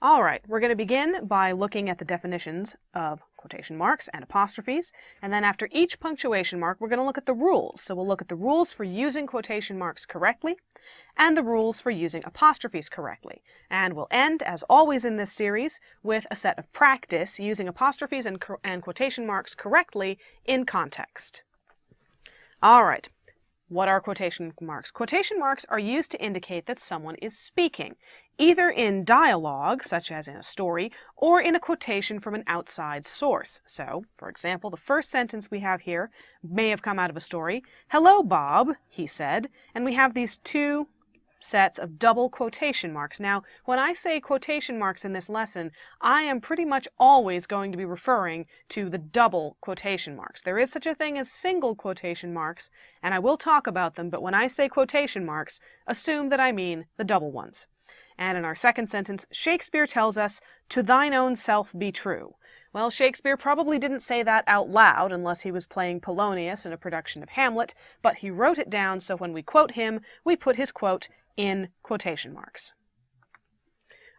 All right, we're going to begin by looking at the definitions of quotation marks and apostrophes, and then after each punctuation mark, we're going to look at the rules. So we'll look at the rules for using quotation marks correctly and the rules for using apostrophes correctly. And we'll end, as always in this series, with a set of practice using apostrophes and quotation marks correctly in context. All right. What are quotation marks? Quotation marks are used to indicate that someone is speaking, either in dialogue, such as in a story, or in a quotation from an outside source. So, for example, the first sentence we have here may have come out of a story. "Hello, Bob," he said, and we have these two sets of double quotation marks. Now, when I say quotation marks in this lesson, I am pretty much always going to be referring to the double quotation marks. There is such a thing as single quotation marks, and I will talk about them, but when I say quotation marks, assume that I mean the double ones. And in our second sentence, Shakespeare tells us, "To thine own self be true." Well, Shakespeare probably didn't say that out loud unless he was playing Polonius in a production of Hamlet, but he wrote it down, so when we quote him, we put his quote in quotation marks.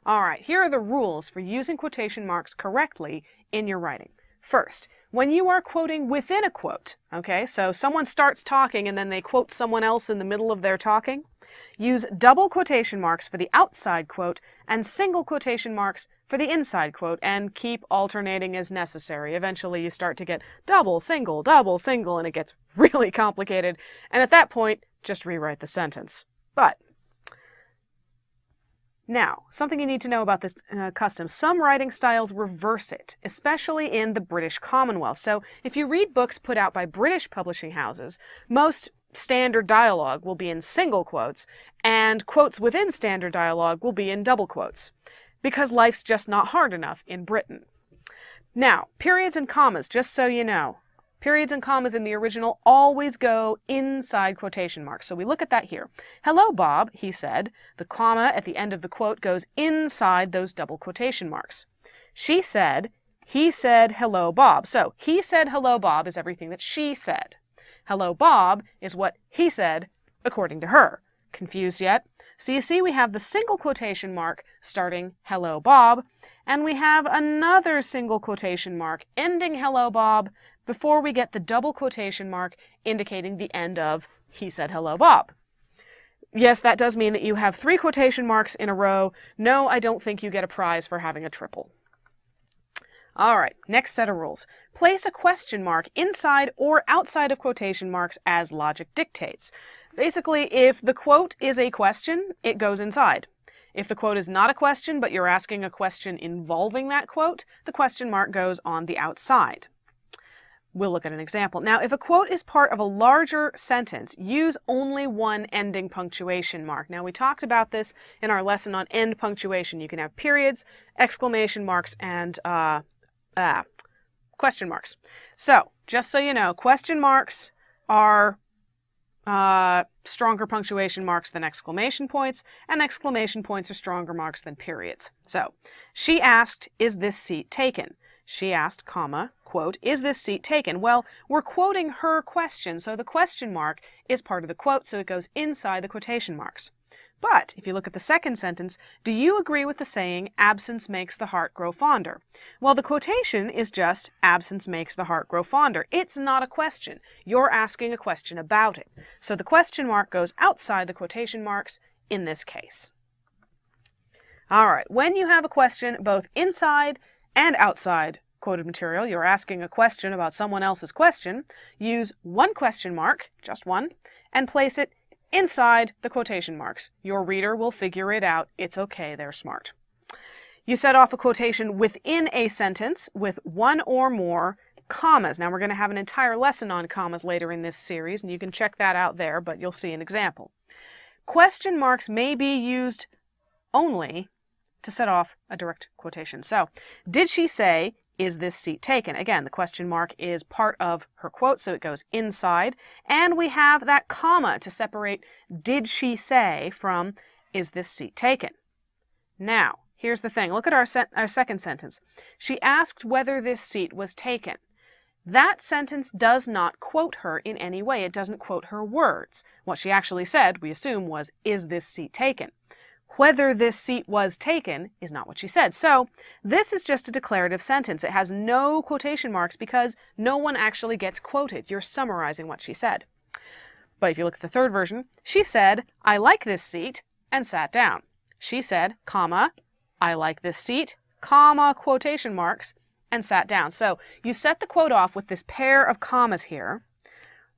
All right, here are the rules for using quotation marks correctly in your writing. First, when you are quoting within a quote, okay, so someone starts talking and then they quote someone else in the middle of their talking, use double quotation marks for the outside quote and single quotation marks for the inside quote, and keep alternating as necessary. Eventually you start to get double, single, and it gets really complicated, and at that point, just rewrite the sentence. But now, something you need to know about this custom. Some writing styles reverse it, especially in the British Commonwealth. So if you read books put out by British publishing houses, most standard dialogue will be in single quotes, and quotes within standard dialogue will be in double quotes, because life's just not hard enough in Britain. Now, periods and commas, just so you know. Periods and commas in the original always go inside quotation marks. So we look at that here. "Hello, Bob," he said. The comma at the end of the quote goes inside those double quotation marks. "She said," he said, "hello, Bob." So he said hello, Bob is everything that she said. Hello, Bob is what he said according to her. Confused yet? So you see we have the single quotation mark starting hello, Bob, and we have another single quotation mark ending hello, Bob, before we get the double quotation mark indicating the end of he said hello, Bob. Yes, that does mean that you have 3 quotation marks in a row. No, I don't think you get a prize for having a triple. All right, next set of rules. Place a question mark inside or outside of quotation marks as logic dictates. Basically, if the quote is a question, it goes inside. If the quote is not a question, but you're asking a question involving that quote, the question mark goes on the outside. We'll look at an example. Now, if a quote is part of a larger sentence, use only one ending punctuation mark. Now, we talked about this in our lesson on end punctuation. You can have periods, exclamation marks, and question marks. So, just so you know, question marks are stronger punctuation marks than exclamation points, and exclamation points are stronger marks than periods. So, she asked, "Is this seat taken?" She asked, comma, quote, "Is this seat taken?" Well, we're quoting her question, so the question mark is part of the quote, so it goes inside the quotation marks. But if you look at the second sentence, do you agree with the saying, "Absence makes the heart grow fonder"? Well, the quotation is just, "Absence makes the heart grow fonder." It's not a question. You're asking a question about it. So the question mark goes outside the quotation marks in this case. All right, when you have a question both inside and outside quoted material, you're asking a question about someone else's question, use one question mark, just one, and place it inside the quotation marks. Your reader will figure it out. It's okay, they're smart. You set off a quotation within a sentence with one or more commas. Now, we're going to have an entire lesson on commas later in this series, and you can check that out there, but you'll see an example. Question marks may be used only to set off a direct quotation. So, did she say, "Is this seat taken?" Again, the question mark is part of her quote, so it goes inside. And we have that comma to separate "did she say" from "is this seat taken?" Now, here's the thing. Look at our second sentence. She asked whether this seat was taken. That sentence does not quote her in any way. It doesn't quote her words. What she actually said, we assume, was, "Is this seat taken?" whether this seat was taken is not what she said. So this is just a declarative sentence. It has no quotation marks because no one actually gets quoted. You're summarizing what she said. But if you look at the third version, she said, I like this seat, and sat down. She said, comma, I like this seat, comma, quotation marks, and sat down. So you set the quote off with this pair of commas here,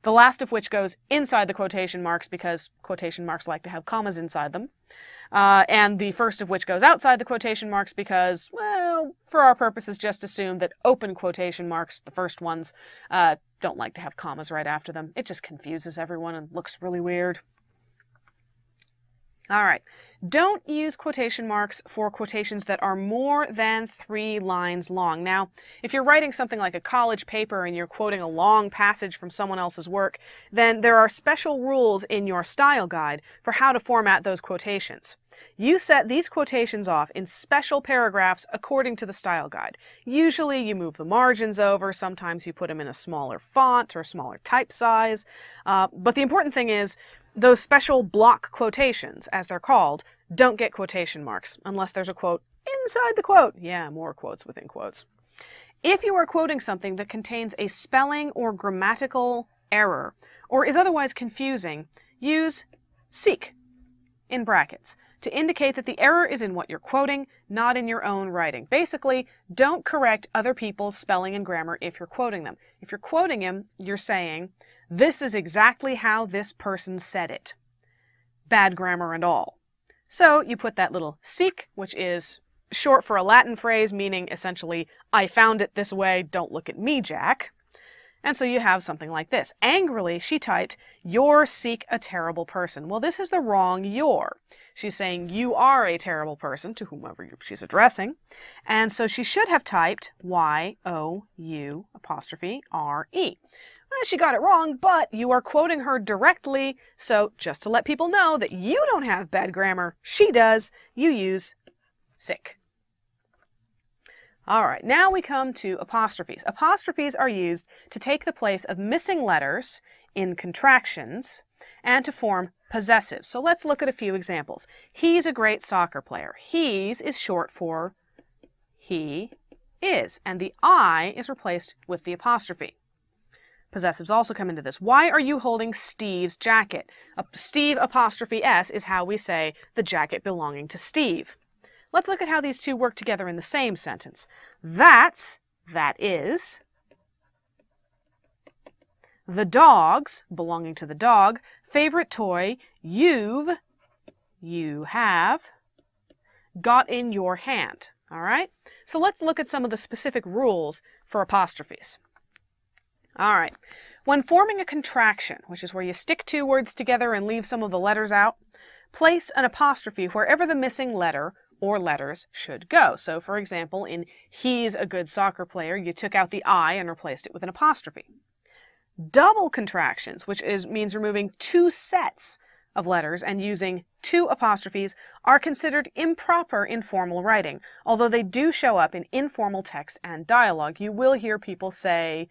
the last of which goes inside the quotation marks because quotation marks like to have commas inside them. And the first of which goes outside the quotation marks because, well, for our purposes, just assume that open quotation marks, the first ones, don't like to have commas right after them. It just confuses everyone and looks really weird. All right. Don't use quotation marks for quotations that are more than 3 lines long. Now, if you're writing something like a college paper and you're quoting a long passage from someone else's work, then there are special rules in your style guide for how to format those quotations. You set these quotations off in special paragraphs according to the style guide. Usually you move the margins over, sometimes you put them in a smaller font or smaller type size, but the important thing is those special block quotations, as they're called, don't get quotation marks unless there's a quote inside the quote. Yeah, more quotes within quotes. If you are quoting something that contains a spelling or grammatical error or is otherwise confusing, use seek in brackets to indicate that the error is in what you're quoting, not in your own writing. Basically, don't correct other people's spelling and grammar if you're quoting them. If you're quoting them, you're saying, this is exactly how this person said it. Bad grammar and all. So you put that little seek, which is short for a Latin phrase meaning essentially, I found it this way, don't look at me, Jack. And so you have something like this. Angrily, she typed, you're seek a terrible person. Well, this is the wrong you're. She's saying you are a terrible person to whomever she's addressing. And so she should have typed Y-O-U''R-E. Well, she got it wrong, but you are quoting her directly, so just to let people know that you don't have bad grammar, she does, you use sick. All right, now we come to apostrophes. Apostrophes are used to take the place of missing letters in contractions and to form possessive. So let's look at a few examples. He's a great soccer player. He's is short for he is, and the I is replaced with the apostrophe. Possessives also come into this. Why are you holding Steve's jacket? Steve apostrophe S is how we say the jacket belonging to Steve. Let's look at how these two work together in the same sentence. That's, that is. The dog's, belonging to the dog. Favorite toy, you have. Got in your hand. All right? So let's look at some of the specific rules for apostrophes. All right. When forming a contraction, which is where you stick 2 words together and leave some of the letters out, place an apostrophe wherever the missing letter or letters should go. So, for example, in he's a good soccer player, you took out the I and replaced it with an apostrophe. Double contractions, which means removing 2 sets of letters and using 2 apostrophes, are considered improper in formal writing. Although they do show up in informal text and dialogue, you will hear people say,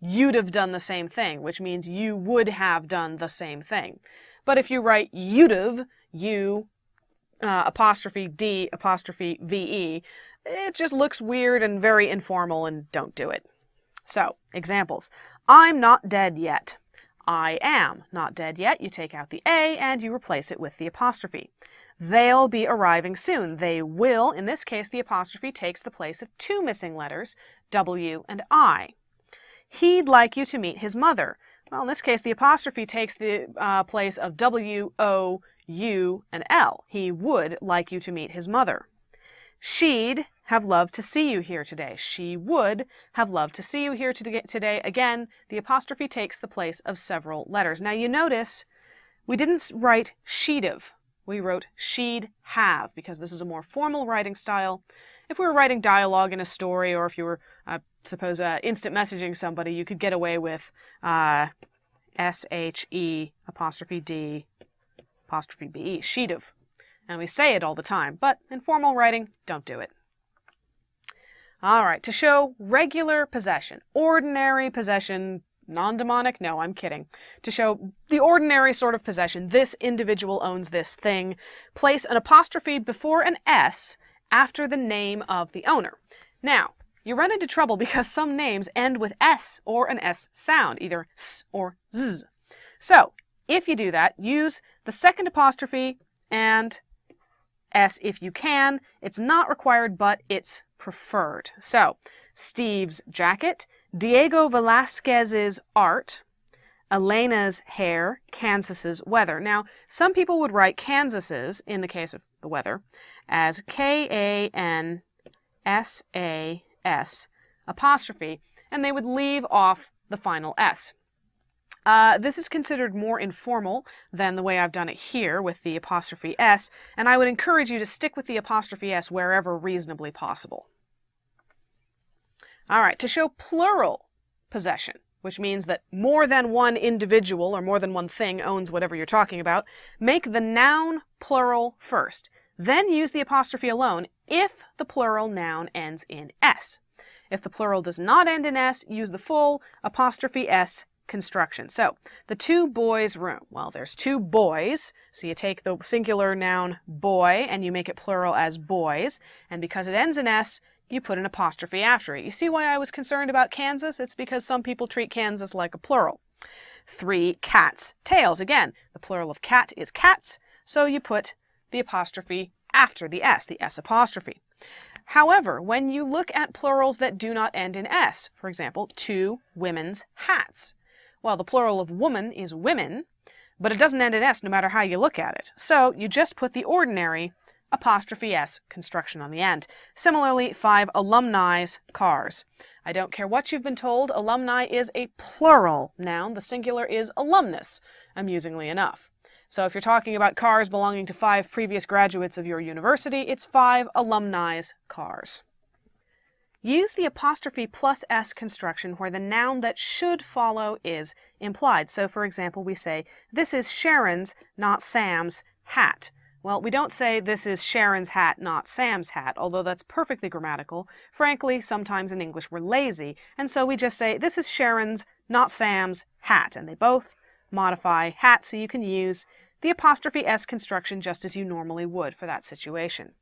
you'd have done the same thing, which means you would have done the same thing. But if you write you'd have, you, apostrophe D, apostrophe VE, it just looks weird and very informal, and don't do it. So, examples. I'm not dead yet. I am not dead yet. You take out the A and you replace it with the apostrophe. They'll be arriving soon. They will. In this case, the apostrophe takes the place of 2 missing letters, W and I. He'd like you to meet his mother. Well, in this case, the apostrophe takes the place of W, O, U, and L. He would like you to meet his mother. She'd have loved to see you here today. She would have loved to see you here today. Again, the apostrophe takes the place of several letters. Now you notice we didn't write she'd have. We wrote she'd have because this is a more formal writing style. If we were writing dialogue in a story, or if you were, suppose, instant messaging somebody, you could get away with S-H-E apostrophe D apostrophe B-E, she'd have. And we say it all the time, but in formal writing, don't do it. All right, to show regular possession, ordinary possession, Non-demonic? No, I'm kidding. To show the ordinary sort of possession, this individual owns this thing, place an apostrophe before an S after the name of the owner. Now, you run into trouble because some names end with S or an S sound, either S or Z. So, if you do that, use the second apostrophe and S if you can. It's not required, but it's preferred. So, Steve's jacket, Diego Velasquez's art, Elena's hair, Kansas's weather. Now, some people would write Kansas's, in the case of the weather, as K-A-N-S-A-S apostrophe, and they would leave off the final S. This is considered more informal than the way I've done it here with the apostrophe S, and I would encourage you to stick with the apostrophe S wherever reasonably possible. All right, to show plural possession, which means that more than one individual or more than one thing owns whatever you're talking about, make the noun plural first. Then use the apostrophe alone if the plural noun ends in S. If the plural does not end in S, use the full apostrophe S construction. So, the two boys' room. Well, there's two boys, so you take the singular noun boy and you make it plural as boys, and because it ends in S, you put an apostrophe after it. You see why I was concerned about Kansas? It's because some people treat Kansas like a plural. 3 cats' tails. Again, the plural of cat is cats, so you put the apostrophe after the S apostrophe. However, when you look at plurals that do not end in S, for example, 2 women's hats. Well, the plural of woman is women, but it doesn't end in S no matter how you look at it. So you just put the ordinary apostrophe S construction on the end. Similarly, 5 alumni's cars. I don't care what you've been told, alumni is a plural noun. The singular is alumnus, amusingly enough. So if you're talking about cars belonging to 5 previous graduates of your university, it's 5 alumni's cars. Use the apostrophe plus S construction where the noun that should follow is implied. So for example, we say, this is Sharon's, not Sam's, hat. Well, we don't say this is Sharon's hat, not Sam's hat, although that's perfectly grammatical. Frankly, sometimes in English we're lazy, and so we just say this is Sharon's, not Sam's, hat, and they both modify hat, so you can use the apostrophe S construction just as you normally would for that situation.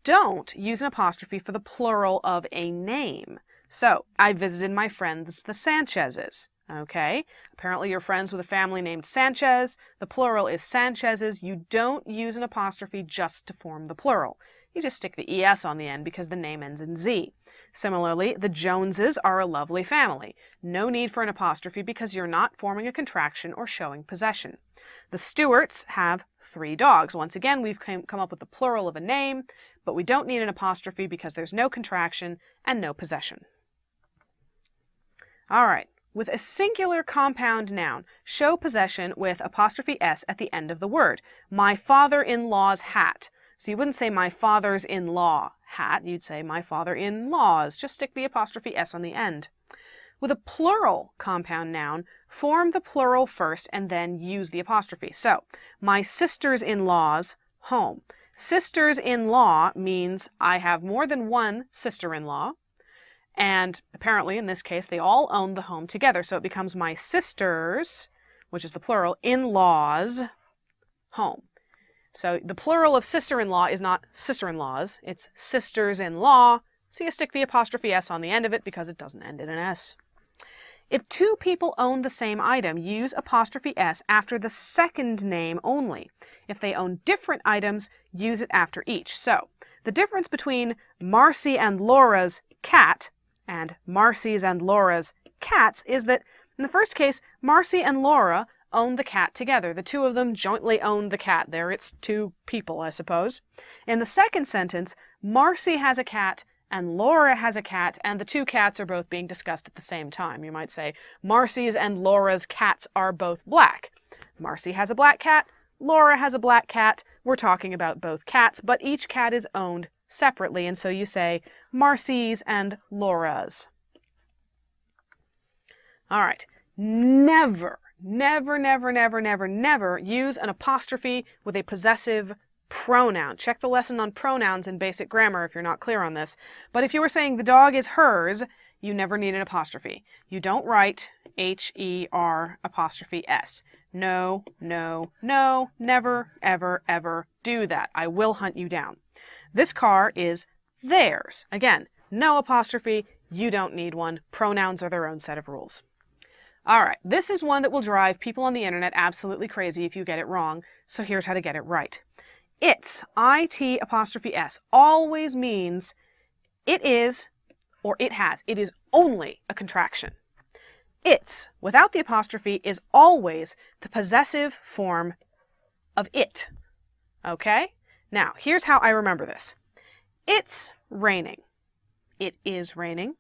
Don't use an apostrophe for the plural of a name. So, I visited my friends the Sanchez's. Okay, apparently you're friends with a family named Sanchez. The plural is Sanchez's. You don't use an apostrophe just to form the plural. You just stick the ES on the end because the name ends in Z. Similarly, the Joneses are a lovely family. No need for an apostrophe because you're not forming a contraction or showing possession. The Stewarts have 3 dogs. Once again, we've come up with the plural of a name, but we don't need an apostrophe because there's no contraction and no possession. All right. With a singular compound noun, show possession with apostrophe S at the end of the word. My father-in-law's hat. So you wouldn't say my father's-in-law hat, you'd say my father-in-law's. Just stick the apostrophe S on the end. With a plural compound noun, form the plural first and then use the apostrophe. So, my sisters-in-law's home. Sisters-in-law means I have more than one sister-in-law. And apparently, in this case, they all own the home together. So it becomes my sister's, which is the plural, in-law's home. So the plural of sister-in-law is not sister-in-law's, it's sisters-in-law. So you stick the apostrophe S on the end of it because it doesn't end in an S. If 2 people own the same item, use apostrophe S after the second name only. If they own different items, use it after each. So the difference between Marcy and Laura's cat and Marcy's and Laura's cats is that in the first case, Marcy and Laura own the cat together. The 2 of them jointly own the cat. There it's 2 people, I suppose. In the second sentence, Marcy has a cat and Laura has a cat, and the 2 cats are both being discussed at the same time. You might say, Marcy's and Laura's cats are both black. Marcy has a black cat, Laura has a black cat. We're talking about both cats, but each cat is owned separately, and so you say Marcy's and Laura's. All right. Never, never, never, never, never, never use an apostrophe with a possessive pronoun. Check the lesson on pronouns in basic grammar if you're not clear on this. But if you were saying the dog is hers, you never need an apostrophe. You don't write H-E-R apostrophe S. No, no, no, never, ever, ever do that. I will hunt you down. This car is theirs. Again, no apostrophe. You don't need one. Pronouns are their own set of rules. All right, this is one that will drive people on the internet absolutely crazy if you get it wrong, so here's how to get it right. It's, I-T apostrophe S, always means it is or it has. It is only a contraction. It's, without the apostrophe, is always the possessive form of it. Okay? Now, here's how I remember this. It's raining. It is raining.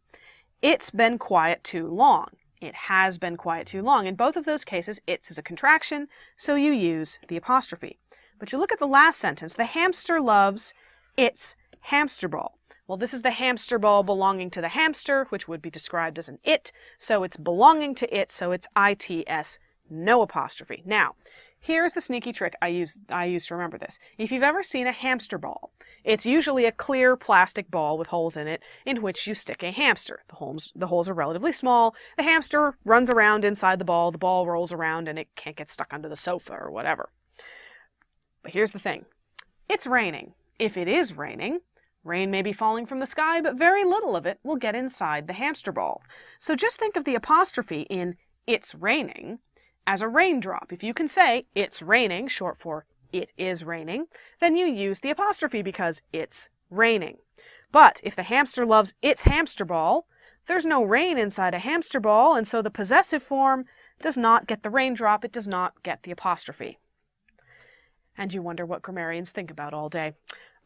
It's been quiet too long. It has been quiet too long. In both of those cases, it's is a contraction, so you use the apostrophe. But you look at the last sentence. The hamster loves its hamster ball. Well, this is the hamster ball belonging to the hamster, which would be described as an it, so it's belonging to it, so it's I-T-S, no apostrophe. Now, here's the sneaky trick I use to remember this. If you've ever seen a hamster ball, it's usually a clear plastic ball with holes in it in which you stick a hamster. The holes are relatively small. The hamster runs around inside the ball rolls around, and it can't get stuck under the sofa or whatever. But here's the thing. It's raining. If it is raining, rain may be falling from the sky, but very little of it will get inside the hamster ball. So just think of the apostrophe in it's raining as a raindrop. If you can say it's raining, short for it is raining, then you use the apostrophe because it's raining. But if the hamster loves its hamster ball, there's no rain inside a hamster ball, and so the possessive form does not get the raindrop, it does not get the apostrophe. And you wonder what grammarians think about all day.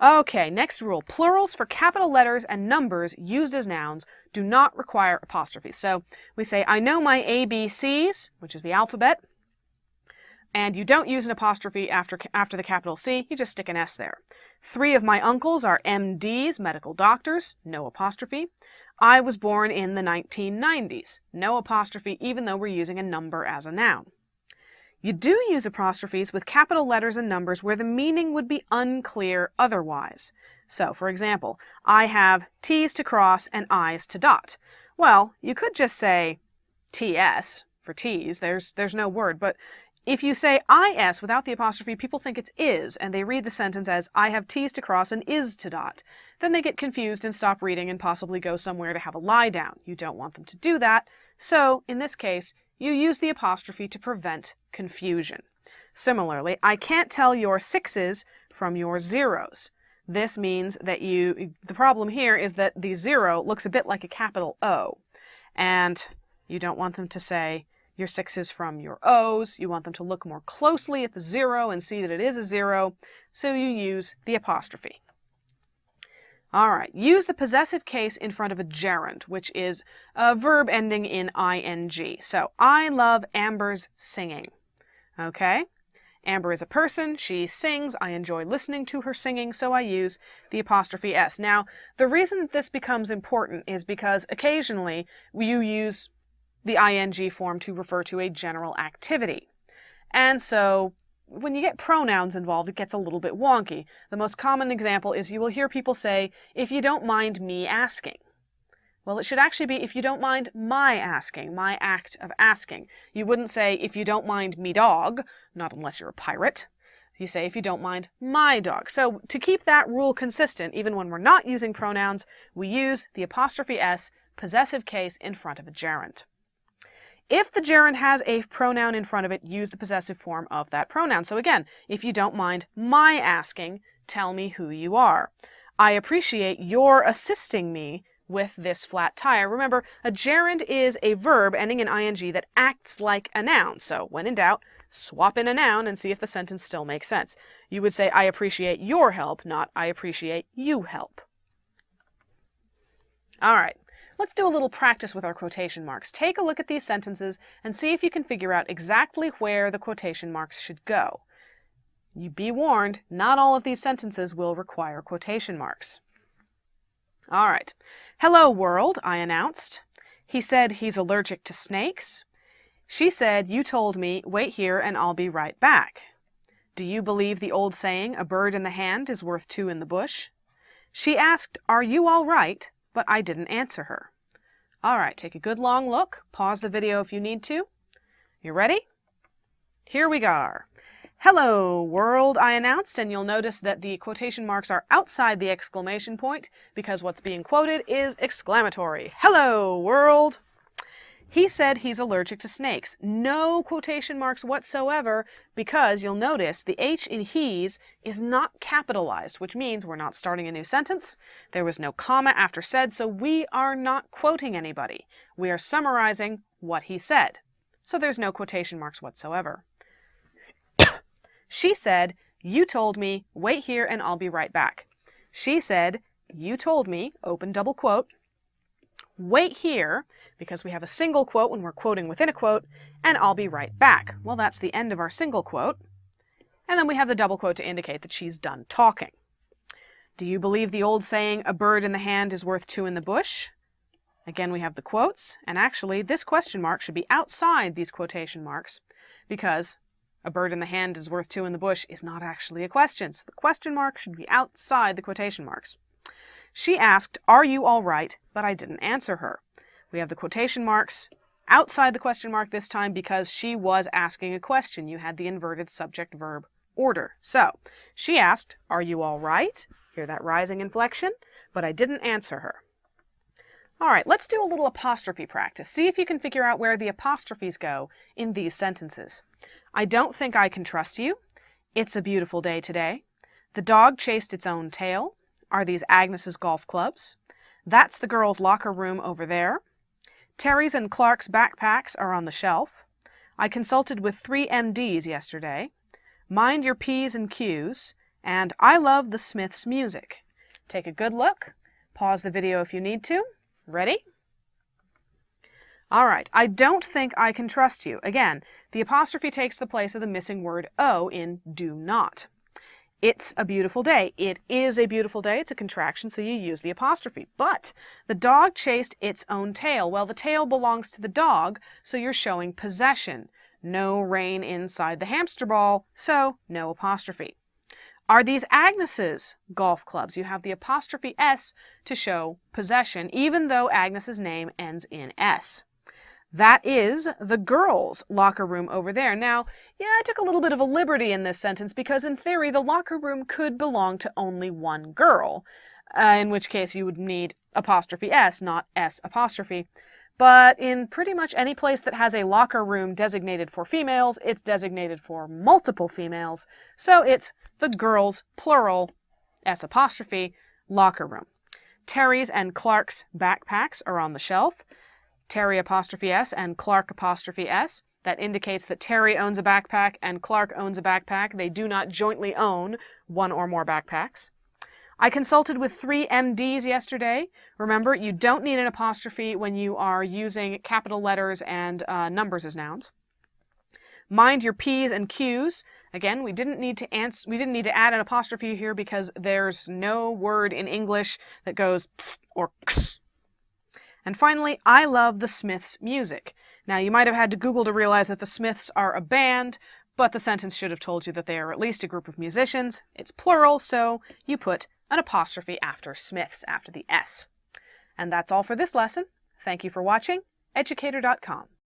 Okay, next rule. Plurals for capital letters and numbers used as nouns do not require apostrophes. So we say, I know my ABCs, which is the alphabet, and you don't use an apostrophe after the capital C, you just stick an S there. 3 of my uncles are MDs, medical doctors, no apostrophe. I was born in the 1990s, no apostrophe, even though we're using a number as a noun. You do use apostrophes with capital letters and numbers where the meaning would be unclear otherwise. So, for example, I have T's to cross and I's to dot. Well, you could just say TS for T's, there's no word, but if you say IS without the apostrophe, people think it's is, and they read the sentence as I have T's to cross and is to dot. Then they get confused and stop reading and possibly go somewhere to have a lie down. You don't want them to do that, so in this case, you use the apostrophe to prevent confusion. Similarly, I can't tell your 6s from your 0s. This means that the problem here is that the 0 looks a bit like a capital O, and you don't want them to say your 6s from your O's. You want them to look more closely at the 0 and see that it is a 0, so you use the apostrophe. All right, use the possessive case in front of a gerund, which is a verb ending in ing. So, I love Amber's singing. Okay? Amber is a person, she sings, I enjoy listening to her singing, so I use the apostrophe S. Now, the reason that this becomes important is because occasionally you use the ing form to refer to a general activity. And so, when you get pronouns involved, it gets a little bit wonky. The most common example is you will hear people say, if you don't mind me asking. Well, it should actually be, if you don't mind my asking, my act of asking. You wouldn't say, if you don't mind me dog, not unless you're a pirate. You say, if you don't mind my dog. So to keep that rule consistent, even when we're not using pronouns, we use the apostrophe S possessive case in front of a gerund. If the gerund has a pronoun in front of it, use the possessive form of that pronoun. So again, if you don't mind my asking, tell me who you are. I appreciate your assisting me with this flat tire. Remember, a gerund is a verb ending in ing that acts like a noun. So when in doubt, swap in a noun and see if the sentence still makes sense. You would say, I appreciate your help, not I appreciate you help. All right. Let's do a little practice with our quotation marks. Take a look at these sentences and see if you can figure out exactly where the quotation marks should go. You be warned, not all of these sentences will require quotation marks. All right. Hello, world, I announced. He said he's allergic to snakes. She said, you told me, wait here and I'll be right back. Do you believe the old saying, a bird in the hand is worth 2 in the bush? She asked, are you all right? But I didn't answer her. All right, take a good long look. Pause the video if you need to. You ready? Here we go. Hello, world, I announced, and you'll notice that the quotation marks are outside the exclamation point because what's being quoted is exclamatory. Hello, world. He said he's allergic to snakes. No quotation marks whatsoever because you'll notice the H in he's is not capitalized, which means we're not starting a new sentence. There was no comma after said, so we are not quoting anybody. We are summarizing what he said. So there's no quotation marks whatsoever. She said, you told me, wait here and I'll be right back. She said, you told me, open double quote, wait here, because we have a single quote when we're quoting within a quote, and I'll be right back. Well, that's the end of our single quote. And then we have the double quote to indicate that she's done talking. Do you believe the old saying, a bird in the hand is worth two in the bush? Again, we have the quotes, and actually this question mark should be outside these quotation marks because a bird in the hand is worth two in the bush is not actually a question, so the question mark should be outside the quotation marks. She asked, are you all right? But I didn't answer her. We have the quotation marks outside the question mark this time because she was asking a question. You had the inverted subject-verb order. So, she asked, are you all right? Hear that rising inflection? But I didn't answer her. All right, let's do a little apostrophe practice. See if you can figure out where the apostrophes go in these sentences. I don't think I can trust you. It's a beautiful day today. The dog chased its own tail. Are these Agnes's golf clubs? That's the girls' locker room over there. Terry's and Clark's backpacks are on the shelf. I consulted with 3 MDs yesterday. Mind your P's and Q's. And I love the Smiths' music. Take a good look. Pause the video if you need to. Ready? All right, I don't think I can trust you. Again, the apostrophe takes the place of the missing word O in do not. It's a beautiful day. It is a beautiful day. It's a contraction, so you use the apostrophe. But the dog chased its own tail. Well, the tail belongs to the dog, so you're showing possession. No rain inside the hamster ball, so no apostrophe. Are these Agnes's golf clubs? You have the apostrophe S to show possession, even though Agnes's name ends in S. That is the girls' locker room over there. Now, yeah, I took a little bit of a liberty in this sentence because in theory the locker room could belong to only one girl, in which case you would need apostrophe S, not S apostrophe. But in pretty much any place that has a locker room designated for females, it's designated for multiple females. So it's the girls' plural S apostrophe locker room. Terry's and Clark's backpacks are on the shelf. Terry apostrophe S and Clark apostrophe S. That indicates that Terry owns a backpack and Clark owns a backpack. They do not jointly own one or more backpacks. I consulted with 3 MDs yesterday. Remember, you don't need an apostrophe when you are using capital letters and numbers as nouns. Mind your P's and Q's. Again, we didn't need to add an apostrophe here because there's no word in English that goes psst or ks. And finally, I love the Smiths' music. Now, you might have had to Google to realize that the Smiths are a band, but the sentence should have told you that they are at least a group of musicians. It's plural, so you put an apostrophe after Smiths, after the S. And that's all for this lesson. Thank you for watching. Educator.com.